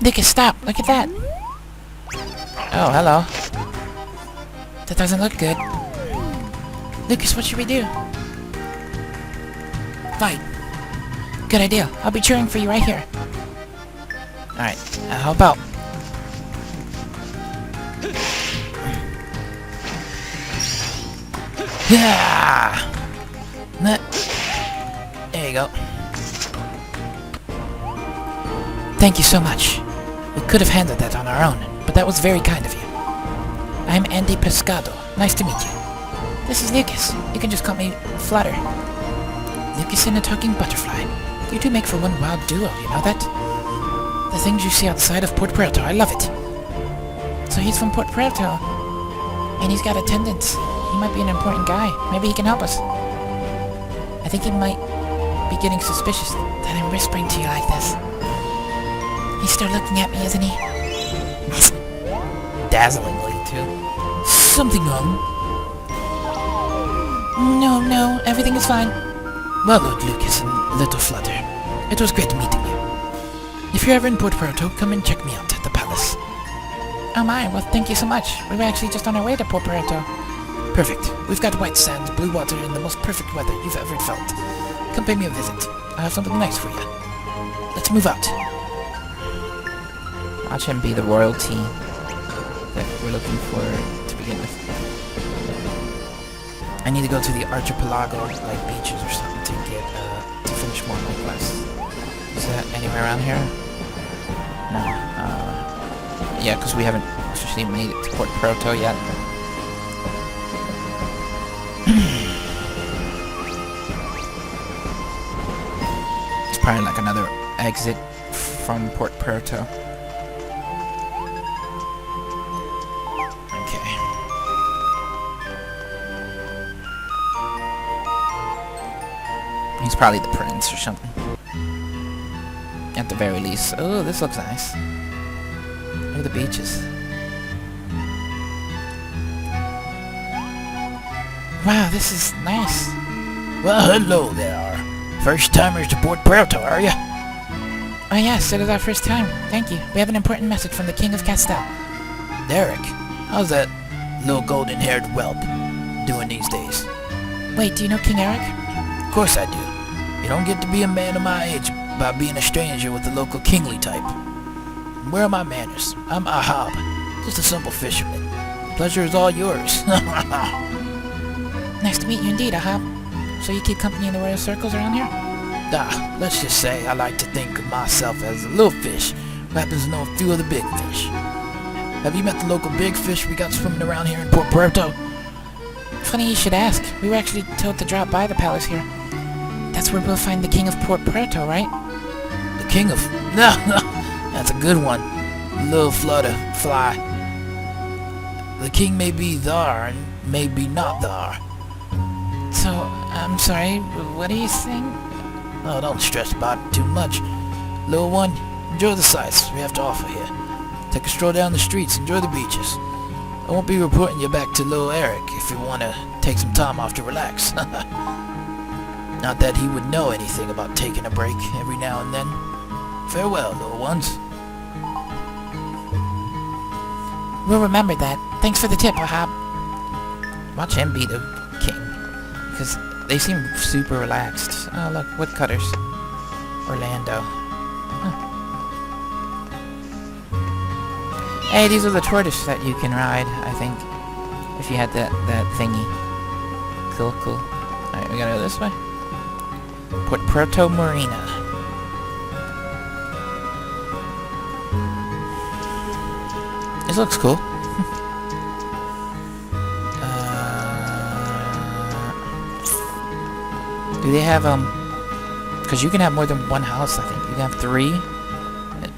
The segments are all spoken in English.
Lucas, stop! Look at that! Oh, hello. That doesn't look good. Lucas, what should we do? Fight. Good idea. I'll be cheering for you right here. Alright, how about... Yeah! There you go. Thank you so much. We could have handled that on our own, but that was very kind of you. I'm Andy Pescado. Nice to meet you. This is Lucas. You can just call me Flutter. Lucas and a talking butterfly. You two make for one wild duo, you know that? The things you see outside of Puerto, I love it. So he's from Puerto, and he's got attendance. He might be an important guy. Maybe he can help us. I think he might be getting suspicious that I'm whispering to you like this. He's still looking at me, isn't he? Dazzlingly, too. Something wrong? No, everything is fine. Well, Lord Lucas and Little Flutter, it was great meeting you. If you're ever in Puerto, come and check me out at the palace. Oh my, well thank you so much. We were actually just on our way to Puerto. Perfect. We've got white sands, blue water, and the most perfect weather you've ever felt. Come pay me a visit. I have something nice for you. Let's move out. Watch him be the royalty that we're looking for to begin with. I need to go to the archipelago, like beaches or something, to get to finish more of my quests. Is that anywhere around here? No. Yeah, because we haven't officially made it to Puerto yet. It's probably like another exit from Puerto. He's probably the prince or something. At the very least. Oh, this looks nice. Look at the beaches. Wow, this is nice. Well, hello there. First timers to Puerto, are ya? Oh yes, it is our first time. Thank you. We have an important message from the King of Castell. Derek, how's that little golden-haired whelp doing these days? Wait, do you know King Eric? Of course I do. You don't get to be a man of my age by being a stranger with the local kingly type. Where are my manners? I'm Ahab, just a simple fisherman. The pleasure is all yours. Nice to meet you indeed, Ahab. So you keep company in the royal circles around here? Let's just say I like to think of myself as a little fish who happens to know a few of the big fish. Have you met the local big fish we got swimming around here in Puerto? Funny you should ask. We were actually told to drop by the palace here. That's where we'll find the King of Puerto, right? The King of... No, that's a good one. Little Flutter, fly. The king may be there and may be not there. So, I'm sorry, what are you saying? Oh, don't stress about it too much. Little one, enjoy the sights we have to offer here. Take a stroll down the streets, enjoy the beaches. I won't be reporting you back to little Eric if you want to take some time off to relax. Not that he would know anything about taking a break every now and then. Farewell, little ones. We'll remember that. Thanks for the tip, Ahab. Watch him be the king. Because they seem super relaxed. Oh, look, woodcutters. Orlando. Huh. Hey, these are the tortoise that you can ride, I think. If you had that thingy. Cool. Alright, we gotta go this way. Puerto Marina. This looks cool. Do they have, because you can have more than one house, I think. You can have 3.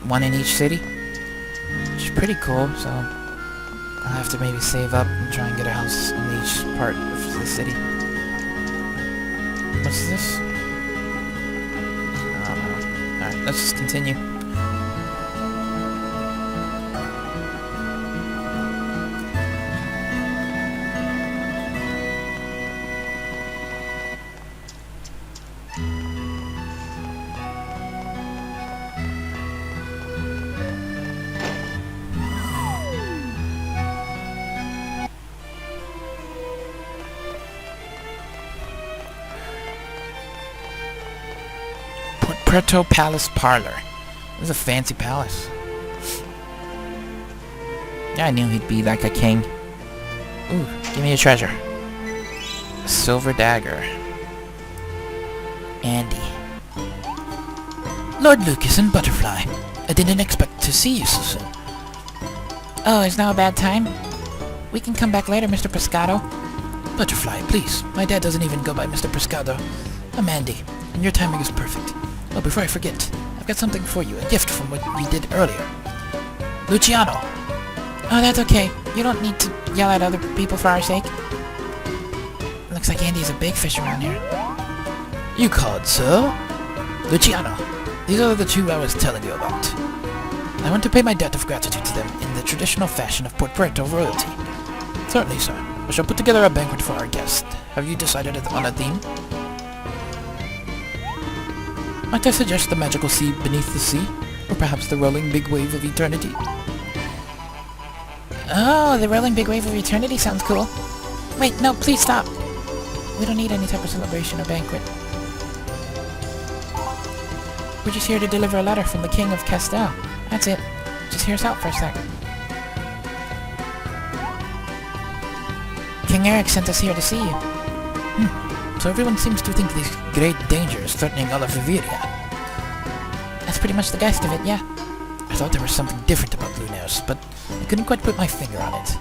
One in each city. Which is pretty cool, so I'll have to maybe save up and try and get a house in each part of the city. What's this? Alright, let's just continue. Puerto Palace Parlor. This is a fancy palace. Yeah, I knew he'd be like a king. Ooh, give me a treasure. A silver dagger. Andy. Lord Lucas and Butterfly. I didn't expect to see you so soon. Oh, is now a bad time? We can come back later, Mr. Pescado. Butterfly, please. My dad doesn't even go by Mr. Pescado. I'm Andy, and your timing is perfect. Oh, before I forget, I've got something for you, a gift from what we did earlier. Luciano! Oh, that's okay. You don't need to yell at other people for our sake. Looks like Andy's a big fish around here. You called, sir? Luciano, these are the two I was telling you about. I want to pay my debt of gratitude to them in the traditional fashion of Puerto royalty. Certainly, sir. I shall put together a banquet for our guest. Have you decided on a theme? Might I suggest the magical sea beneath the sea? Or perhaps the rolling big wave of eternity? Oh, the rolling big wave of eternity sounds cool. Wait, no, please stop. We don't need any type of celebration or banquet. We're just here to deliver a letter from the King of Castell. That's it. Just hear us out for a sec. King Eric sent us here to see you. So everyone seems to think this great danger is threatening all of Riviera. That's pretty much the gist of it, yeah. I thought there was something different about Lunares, but I couldn't quite put my finger on it.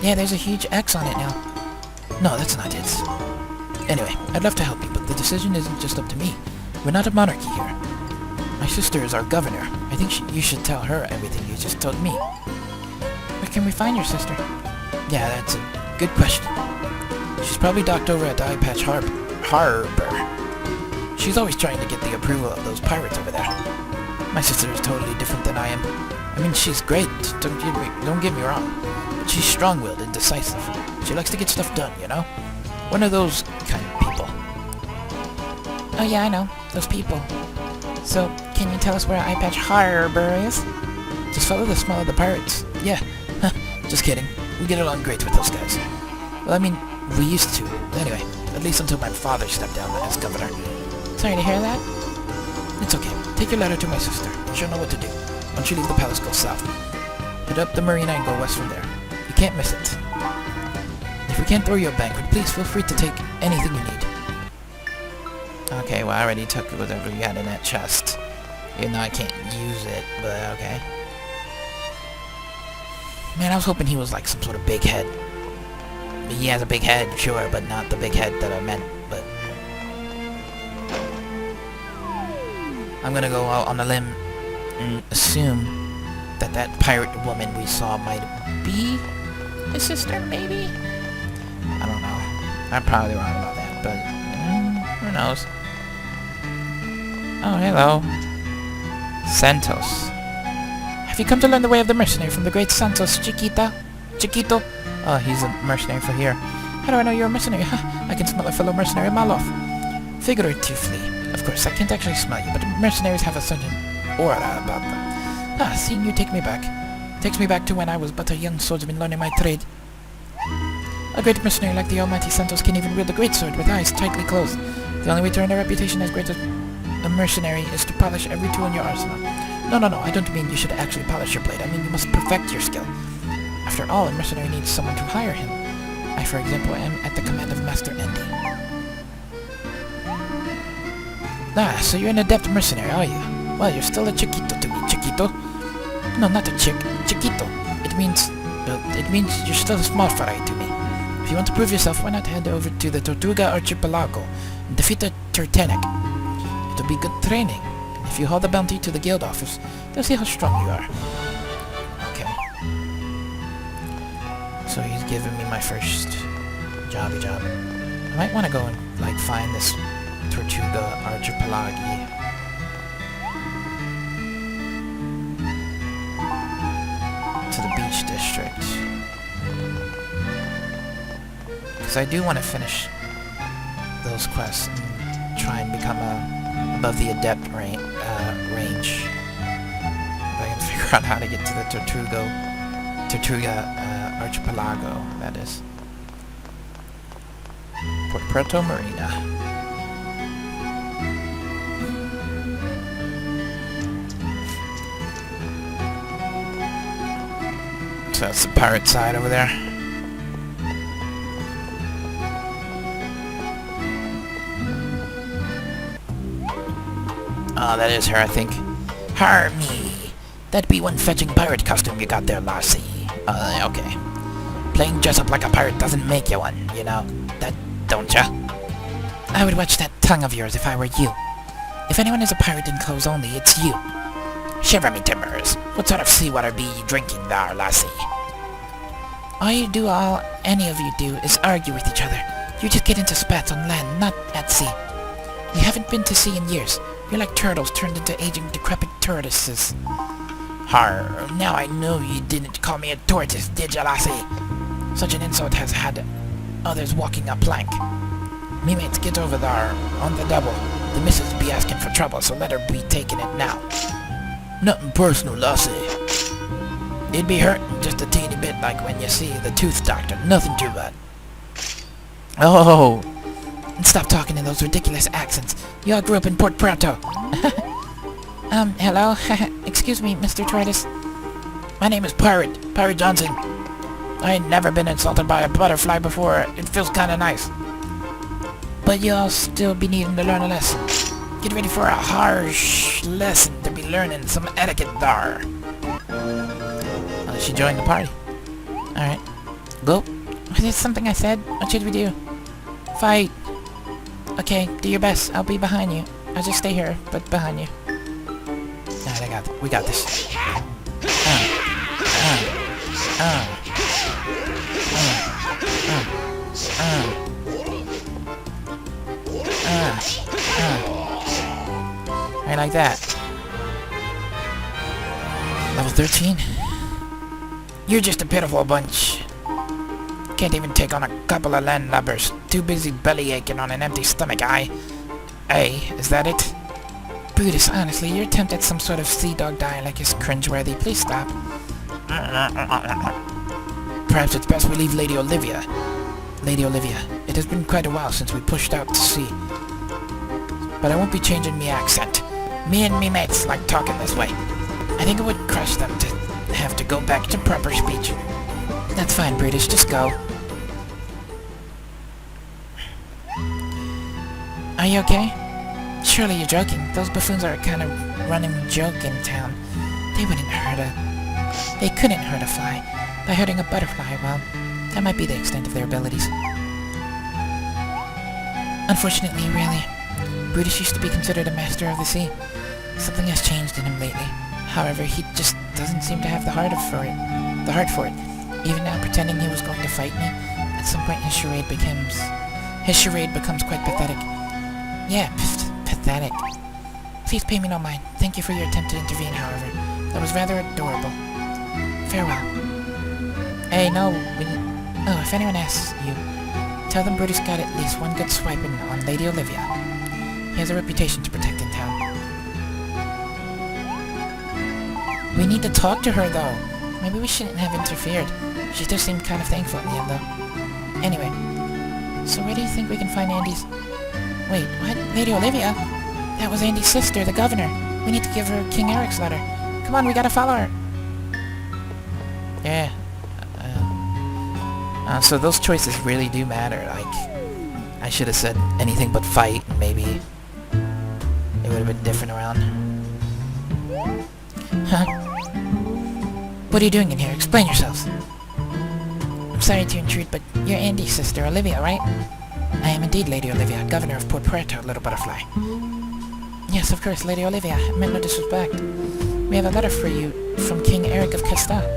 Yeah, there's a huge X on it now. No, that's not it. Anyway, I'd love to help you, but the decision isn't just up to me. We're not a monarchy here. My sister is our governor. I think you should tell her everything you just told me. Where can we find your sister? Yeah, that's a good question. She's probably docked over at the Eye Patch Harbor. She's always trying to get the approval of those pirates over there. My sister is totally different than I am. I mean, she's great, don't get me wrong. But she's strong-willed and decisive. She likes to get stuff done, you know? One of those kind of people. Oh yeah, I know. Those people. So, can you tell us where Eye Patch Harbor is? Just follow the smell of the pirates. Yeah. Just kidding. We get along great with those guys. Well, I mean, we used to. Anyway, at least until my father stepped down as governor. Sorry to hear that. It's okay. Take your letter to my sister. She'll know what to do. Once you leave the palace, go south. Head up the marina and go west from there. You can't miss it. If we can't throw you a banquet, please feel free to take anything you need. Okay, well, I already took whatever you had in that chest. Even though I can't use it, but okay. Man, I was hoping he was like some sort of big head. He has a big head, sure, but not the big head that I meant, but... I'm gonna go out on a limb and assume that that pirate woman we saw might be his sister, maybe? I don't know. I'm probably wrong about that, but... who knows? Oh, hello. Santos. Have you come to learn the way of the mercenary from the great Santos, Chiquito? Oh, he's a mercenary for here. How do I know you're a mercenary? I can smell a fellow mercenary a mile off. Figuratively. Of course, I can't actually smell you, but mercenaries have a certain aura about them. Seeing you takes me back to when I was but a young swordsman learning my trade. A great mercenary like the almighty Santos can even wield a great sword with eyes tightly closed. The only way to earn a reputation as great as a mercenary is to polish every tool in your arsenal. No, I don't mean you should actually polish your blade. I mean you must perfect your skill. After all, a mercenary needs someone to hire him. I, for example, am at the command of Master Andy. So you're an adept mercenary, are you? Well, you're still a Chiquito to me, Chiquito. No, not a chick, Chiquito. It means you're still a small fry to me. If you want to prove yourself, why not head over to the Tortuga Archipelago and defeat the Titanic? It'll be good training. And if you hold the bounty to the guild office, they'll see how strong you are. Okay. So he's giving me my first jobby job. I might want to go and, like, find this Tortuga Archipelago. To the beach district. Because I do want to finish those quests and try and become above the adept range. If I can figure out how to get to the Tortuga Archipelago, that is. Puerto Marina. So that's the pirate side over there. Oh, that is her, I think. Her, me. That'd be one fetching pirate costume you got there, Lassie. Okay. Playing dress up like a pirate doesn't make you one, you know. That, don't ya? I would watch that tongue of yours if I were you. If anyone is a pirate in clothes only, it's you. Shiver me timbers. What sort of seawater be ye drinking there, Lassie? All any of you do is argue with each other. You just get into spats on land, not at sea. You haven't been to sea in years. You're like turtles turned into aging, decrepit tortoises. Har, now I know you didn't call me a tortoise, did ya, Lassie? Such an insult has had others walking a plank. Me mates, get over there, on the double. The missus be asking for trouble, so let her be taking it now. Nothing personal, Lassie. It'd be hurting just a teeny bit like when you see the tooth doctor. Nothing too bad. Oh, and stop talking in those ridiculous accents. You all grew up in Puerto. Hello? Excuse me, Mr. Tortoise. My name is Pirate Johnson. I ain't never been insulted by a butterfly before. It feels kinda nice. But you'll still be needing to learn a lesson. Get ready for a harsh lesson to be learning some etiquette there. She joined the party. Alright. Go. There's something I said. What should we do? Fight. Okay, do your best. I'll be behind you. I'll just stay here, but behind you. Alright, we got this. Right like that. Level 13? You're just a pitiful bunch. Can't even take on a couple of landlubbers. Too busy belly aching on an empty stomach, is that it? Brutus, honestly, your attempt at some sort of sea dog dialect is cringeworthy. Please stop. Perhaps it's best we leave Lady Olivia. Lady Olivia, it has been quite a while since we pushed out to sea. But I won't be changing me accent. Me and me mates like talking this way. I think it would crush them to have to go back to proper speech. That's fine, Brutus, just go. Are you okay? Surely you're joking. Those buffoons are a kind of running joke in town. They couldn't hurt a fly. By hurting a butterfly, well, that might be the extent of their abilities. Unfortunately, really, Brutus used to be considered a master of the sea. Something has changed in him lately. However, he just doesn't seem to have the heart for it. Even now, pretending he was going to fight me, at some point his charade becomes quite pathetic. Yeah, pathetic. Please pay me no mind. Thank you for your attempt to intervene, however. That was rather adorable. Farewell. Hey, no, if anyone asks you, tell them Brutus got at least one good swiping on Lady Olivia. He has a reputation to protect in town. We need to talk to her, though. Maybe we shouldn't have interfered. She still seemed kind of thankful in the end, though. Anyway, so where do you think we can find Andy's... Wait, what? Lady Olivia? That was Andy's sister, the governor. We need to give her King Eric's letter. Come on, we gotta follow her. Yeah. So those choices really do matter. Like, I should have said anything but fight. Maybe it would have been different around. Huh? What are you doing in here? Explain yourselves. I'm sorry to intrude, but you're Andy's sister, Olivia, right? I am indeed Lady Olivia, governor of Puerto, little butterfly. Yes, of course, Lady Olivia. I meant no disrespect. We have a letter for you from King Eric of Castile.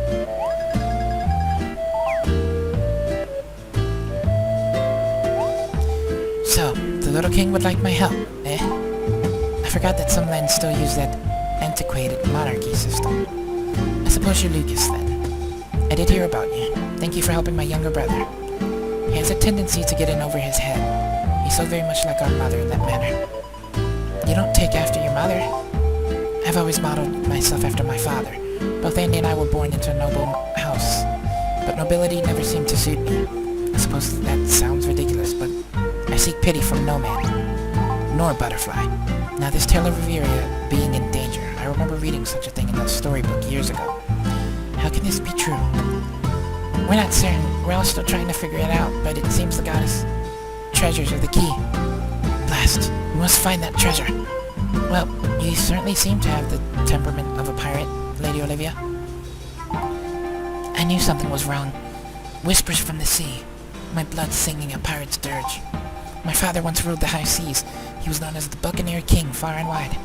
So, the little king would like my help, eh? I forgot that some lands still use that antiquated monarchy system. I suppose you're Lucas, then. I did hear about you. Thank you for helping my younger brother. He has a tendency to get in over his head. He's so very much like our mother in that manner. You don't take after your mother. I've always modeled myself after my father. Both Andy and I were born into a noble house, but nobility never seemed to suit me. I suppose that sounds ridiculous, but I seek pity from no man, nor butterfly. Now this tale of Riviera being in danger, I remember reading such a thing in a storybook years ago. How can this be true? We're not certain. We're all still trying to figure it out, but it seems the goddess treasures are the key. Blast. We must find that treasure. Well, you certainly seem to have the temperament of a pirate, Lady Olivia. I knew something was wrong. Whispers from the sea. My blood singing a pirate's dirge. My father once ruled the high seas. He was known as the Buccaneer King far and wide.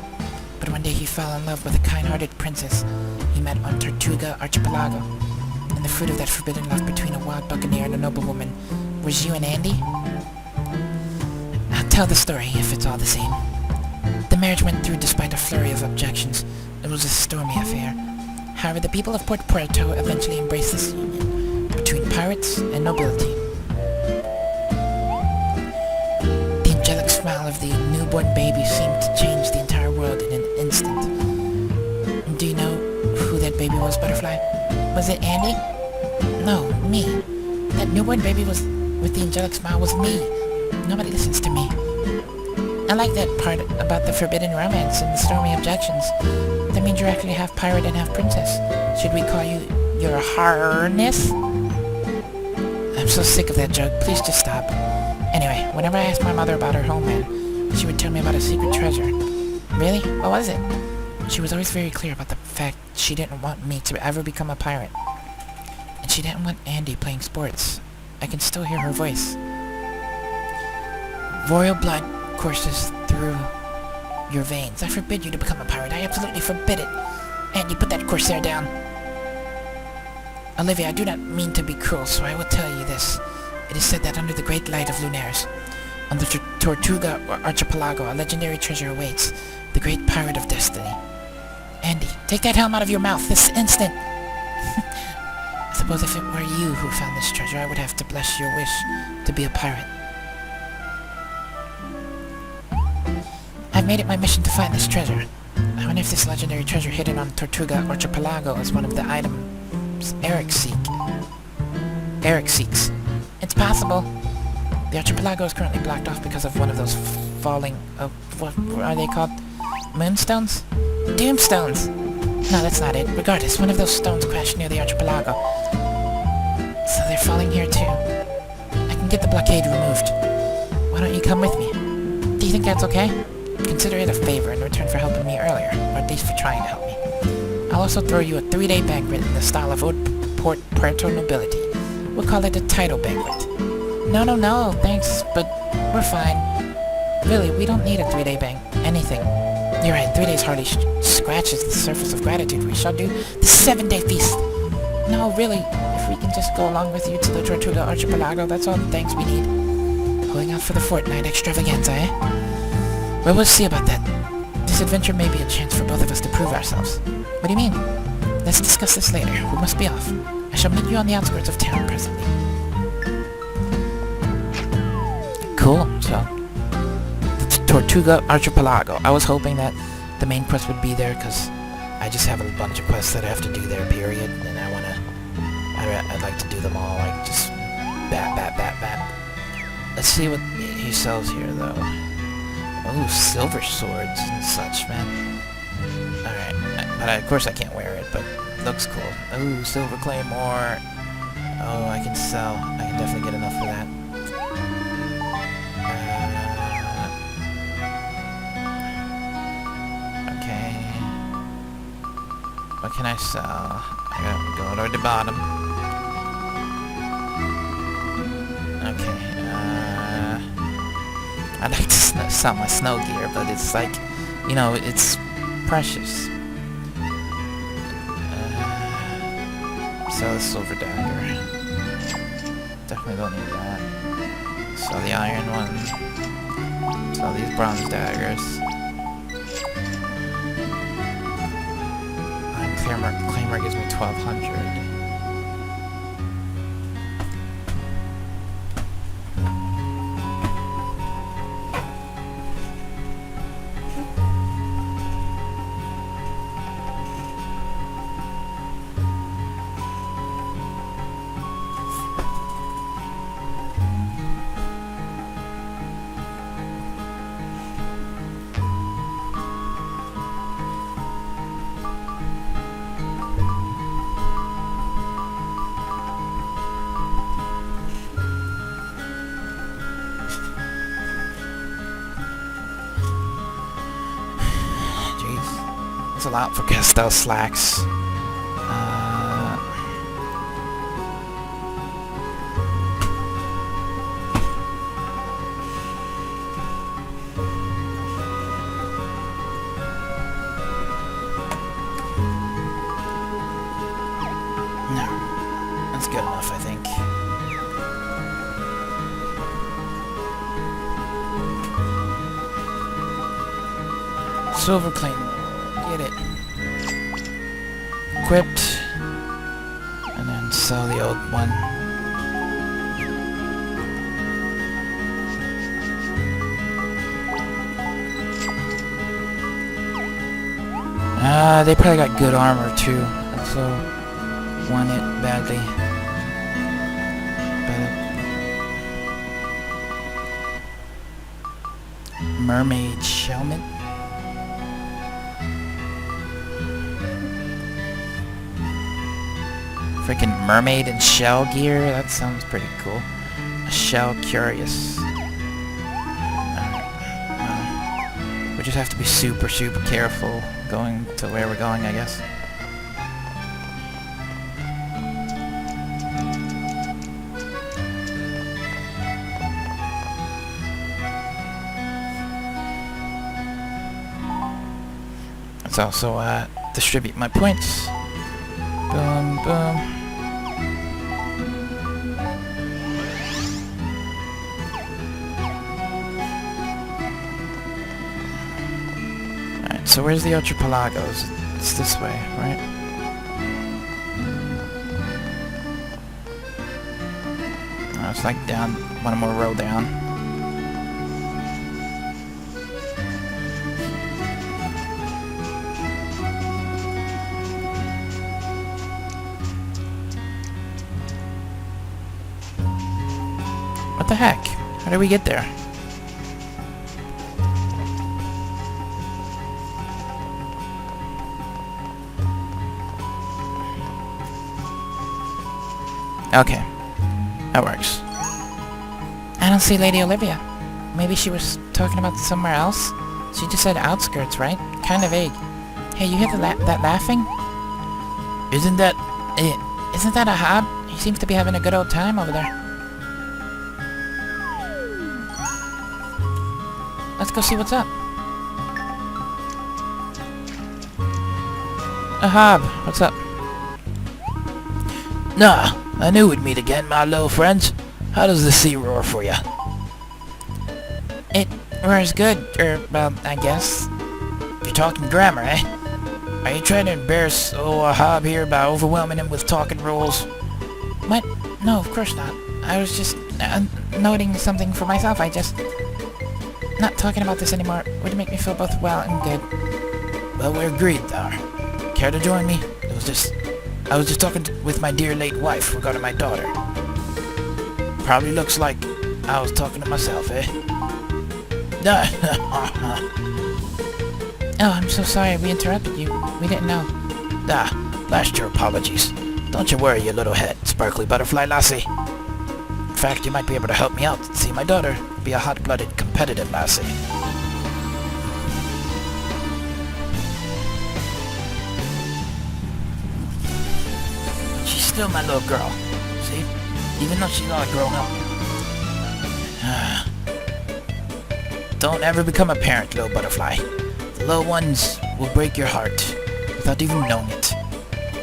But one day he fell in love with a kind-hearted princess he met on Tortuga Archipelago. And the fruit of that forbidden love between a wild buccaneer and a noblewoman was you and Andy? I'll tell the story if it's all the same. The marriage went through despite a flurry of objections. It was a stormy affair. However, the people of Puerto eventually embraced this union between pirates and nobility. The angelic smile of the newborn baby seemed to change the entire world in an instant. Do you know who that baby was, Butterfly? Was it Andy? No, me. That newborn baby was with the angelic smile was me. Nobody listens to me. I like that part about the forbidden romance and the stormy objections. That means you're actually half pirate and half princess. Should we call you your harness? I'm so sick of that joke. Please just stop. Anyway, whenever I asked my mother about her homeland, she would tell me about a secret treasure. Really? What was it? She was always very clear about the fact she didn't want me to ever become a pirate. And she didn't want Andy playing sports. I can still hear her voice. Royal blood courses through your veins. I forbid you to become a pirate. I absolutely forbid it. Andy, put that corsair down. Olivia, I do not mean to be cruel, so I will tell you this. It is said that under the great light of Lunares, on the Tortuga Archipelago, a legendary treasure awaits, the great pirate of destiny. Andy, take that helm out of your mouth this instant! I suppose if it were you who found this treasure, I would have to bless your wish to be a pirate. I've made it my mission to find this treasure. I wonder if this legendary treasure hidden on Tortuga Archipelago is one of the items Eric seeks. It's possible. The archipelago is currently blocked off because of one of those falling... what are they called? Moonstones? Doomstones! No, that's not it. Regardless, one of those stones crashed near the archipelago. So they're falling here too. I can get the blockade removed. Why don't you come with me? Do you think that's okay? Consider it a favor in return for helping me earlier, or at least for trying to help me. I'll also throw you a 3-day banquet in the style of old Puerto nobility. We'll call it a title banquet. No, thanks, but we're fine. Really, we don't need a 3-day anything. You're right, 3 days hardly scratches the surface of gratitude. We shall do the 7-day feast. No, really, if we can just go along with you to the Tortuga Archipelago, that's all the thanks we need. Holding out for the fortnight extravaganza, eh? Well, we'll see about that. This adventure may be a chance for both of us to prove ourselves. What do you mean? Let's discuss this later. We must be off. I shall meet you on the outskirts of town presently. Cool, so... it's Tortuga Archipelago. I was hoping that the main quest would be there, because I just have a bunch of quests that I have to do there, period. And I wanna... I'd like to do them all, like, just... bap. Let's see what he sells here, though. Oh, silver swords and such, man. Alright, but of course I can't wear it, but looks cool. Oh, silver claymore. Oh, I can sell. I can definitely get enough for that. Okay. What can I sell? I gotta go toward the bottom. Okay, I'd like to sell my snow gear, but it's like, you know, it's precious. Sell the silver dagger. Definitely don't need that. Sell the iron one. Sell these bronze daggers. Claymore gives me 1200. pull out for Castell slacks. No, that's good enough, I think. Silver claymore, get it. Equipped, and then sell the old one. They probably got good armor too, so want it badly. But mermaid helmet. Freaking mermaid and shell gear? That sounds pretty cool. A shell curious. Alright. We just have to be super, super careful going to where we're going, I guess. Let's also distribute my points. Boom, boom. Alright, so where's the archipelagos? It's this way, right? Oh, it's like down, one more row down. What the heck? How did we get there? Okay. That works. I don't see Lady Olivia. Maybe she was talking about somewhere else? She just said outskirts, right? Kinda vague. Hey, you hear that laughing? Isn't that a hob? He seems to be having a good old time over there. Let's go see what's up. Hob, what's up? Nah, I knew we'd meet again, my little friends. How does the sea roar for ya? It roars good, well, I guess. You're talking grammar, eh? Are you trying to embarrass Hob here by overwhelming him with talking rules? What? No, of course not. I was just noting something for myself. Not talking about this anymore would make me feel both well and good. Well, we're agreed, Thar. Care to join me? I was just talking with my dear late wife regarding my daughter. Probably looks like I was talking to myself, eh? Oh, I'm so sorry we interrupted you. We didn't know. Blast your apologies. Don't you worry, you little head, sparkly butterfly lassie. In fact, you might be able to help me out and see my daughter be a hot-blooded, competitive lassie. She's still my little girl, see? Even though she's all grown up. Don't ever become a parent, little butterfly. The little ones will break your heart without even knowing it.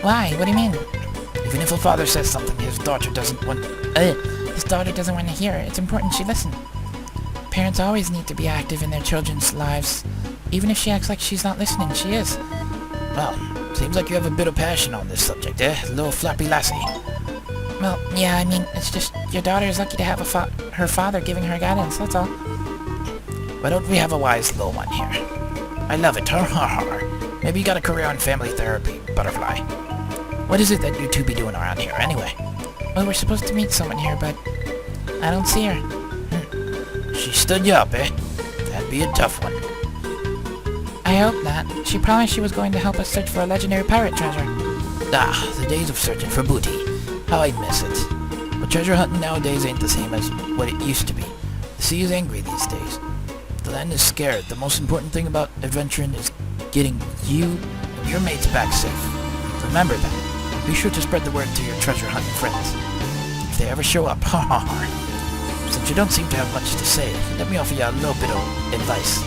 Why? What do you mean? Even if a father says something his daughter doesn't want to hear, it's important she listen. Parents always need to be active in their children's lives. Even if she acts like she's not listening, she is. Well, seems like you have a bit of passion on this subject, eh? Little flappy lassie. Well, yeah, I mean, it's just your daughter is lucky to have her father giving her guidance, that's all. Why don't we have a wise little one here? I love it. Maybe you got a career in family therapy, butterfly. What is it that you two be doing around here, anyway? Well, we're supposed to meet someone here, but I don't see her. She stood you up, eh? That'd be a tough one. I hope not. She promised she was going to help us search for a legendary pirate treasure. The days of searching for booty. How I'd miss it. But treasure hunting nowadays ain't the same as what it used to be. The sea is angry these days. The land is scared. The most important thing about adventuring is getting you and your mates back safe. Remember that. Be sure to spread the word to your treasure hunting friends. If they ever show up, Since you don't seem to have much to say, let me offer you a little bit of advice.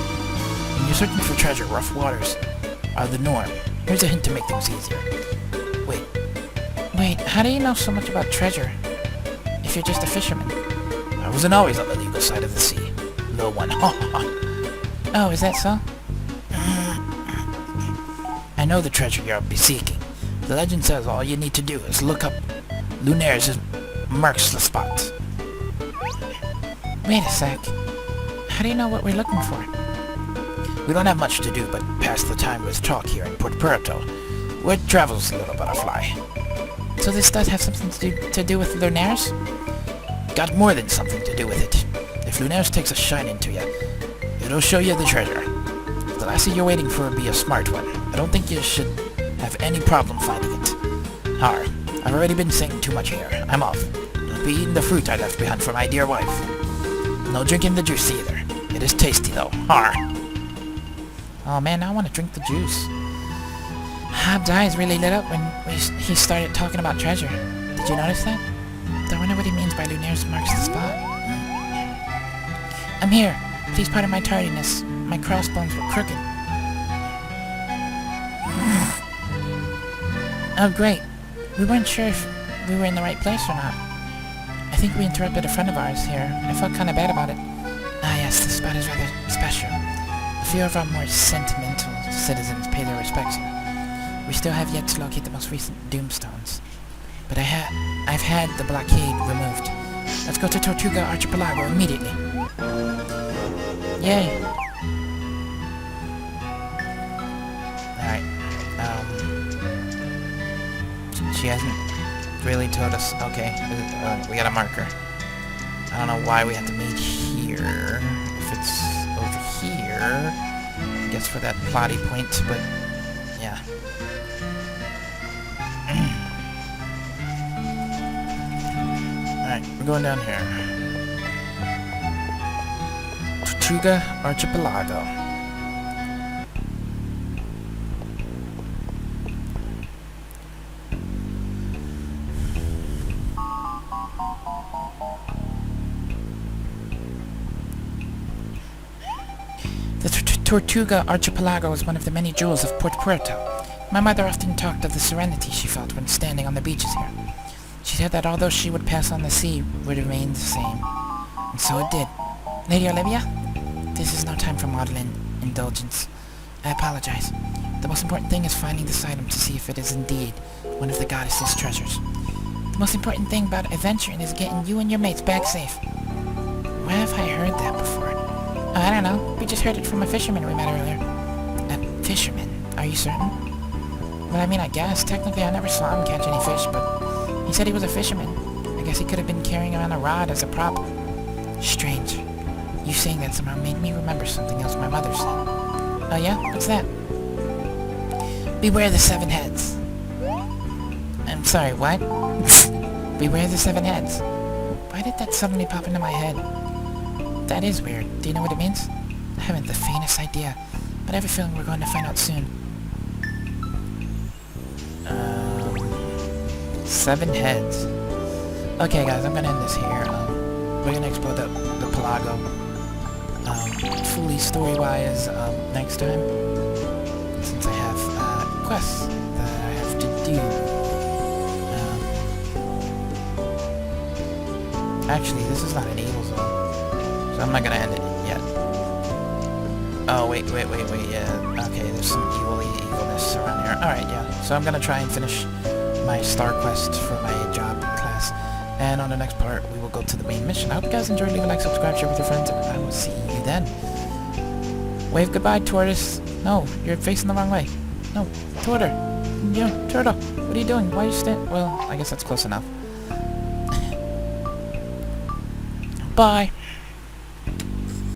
When you're searching for treasure, rough waters are the norm. Here's a hint to make things easier. Wait, how do you know so much about treasure? If you're just a fisherman? I wasn't always on the legal side of the sea. Little one, Oh, is that so? I know the treasure you'll be seeking. The legend says all you need to do is look up Lunaires' marks the spot. Wait a sec. How do you know what we're looking for? We don't have much to do but pass the time with talk here in Puerto, where travel's a little butterfly. So this does have something to do with Lunaires? Got more than something to do with it. If Lunaires takes a shine into you, it'll show you the treasure. If the lassie you're waiting for be a smart one, I don't think you should have any problem finding it. I've already been saying too much here. I'm off. Don't be eating the fruit I left behind for my dear wife. No drinking the juice either. It is tasty though. Oh man, now I want to drink the juice. Hab's eyes really lit up when he started talking about treasure. Did you notice that? I wonder what he means by Lunaires marks the spot. I'm here. Please pardon my tardiness. My crossbones were crooked. Oh great. We weren't sure if we were in the right place or not. I think we interrupted a friend of ours here. I felt kind of bad about it. Ah yes, this spot is rather special. A few of our more sentimental citizens pay their respects here. We still have yet to locate the most recent doomstones. But I've had the blockade removed. Let's go to Tortuga Archipelago immediately. Yay. Alright. She hasn't really told us. Okay, we got a marker. I don't know why we have to meet here. If it's over here, I guess for that plotty point, but yeah. Alright, we're going down here. Tortuga Archipelago. The Tortuga Archipelago is one of the many jewels of Puerto. My mother often talked of the serenity she felt when standing on the beaches here. She said that although she would pass on the sea, would remain the same. And so it did. Lady Olivia? This is no time for maudlin indulgence. I apologize. The most important thing is finding this item to see if it is indeed one of the goddess's treasures. The most important thing about adventuring is getting you and your mates back safe. Where have I heard that before? Oh, I don't know. We just heard it from a fisherman we met earlier. A fisherman? Are you certain? Well, I mean, I guess. Technically, I never saw him catch any fish, but he said he was a fisherman. I guess he could have been carrying around a rod as a prop. Strange. You saying that somehow made me remember something else my mother said. Oh yeah? What's that? Beware the 7 heads. I'm sorry, what? Beware the 7 heads. Why did that suddenly pop into my head? That is weird. Do you know what it means? I haven't the faintest idea, but I have a feeling we're going to find out soon. 7 heads. Okay guys, I'm gonna end this here. We're gonna explore the Pelago. Fully story-wise, next time. Since I have quests that I have to do. Actually, this is not an evil zone, so I'm not gonna end it yet. Oh wait, yeah. Okay, there's some evilness around here. Alright, yeah. So I'm gonna try and finish my star quest for my job class, and on the next part we will go to the main mission. I hope you guys enjoyed. Leave a like, subscribe, share with your friends, and I will see you then. Wave goodbye, tortoise. No, you're facing the wrong way. No, turtle. What are you doing? Why are you standing? Well, I guess that's close enough. Bye.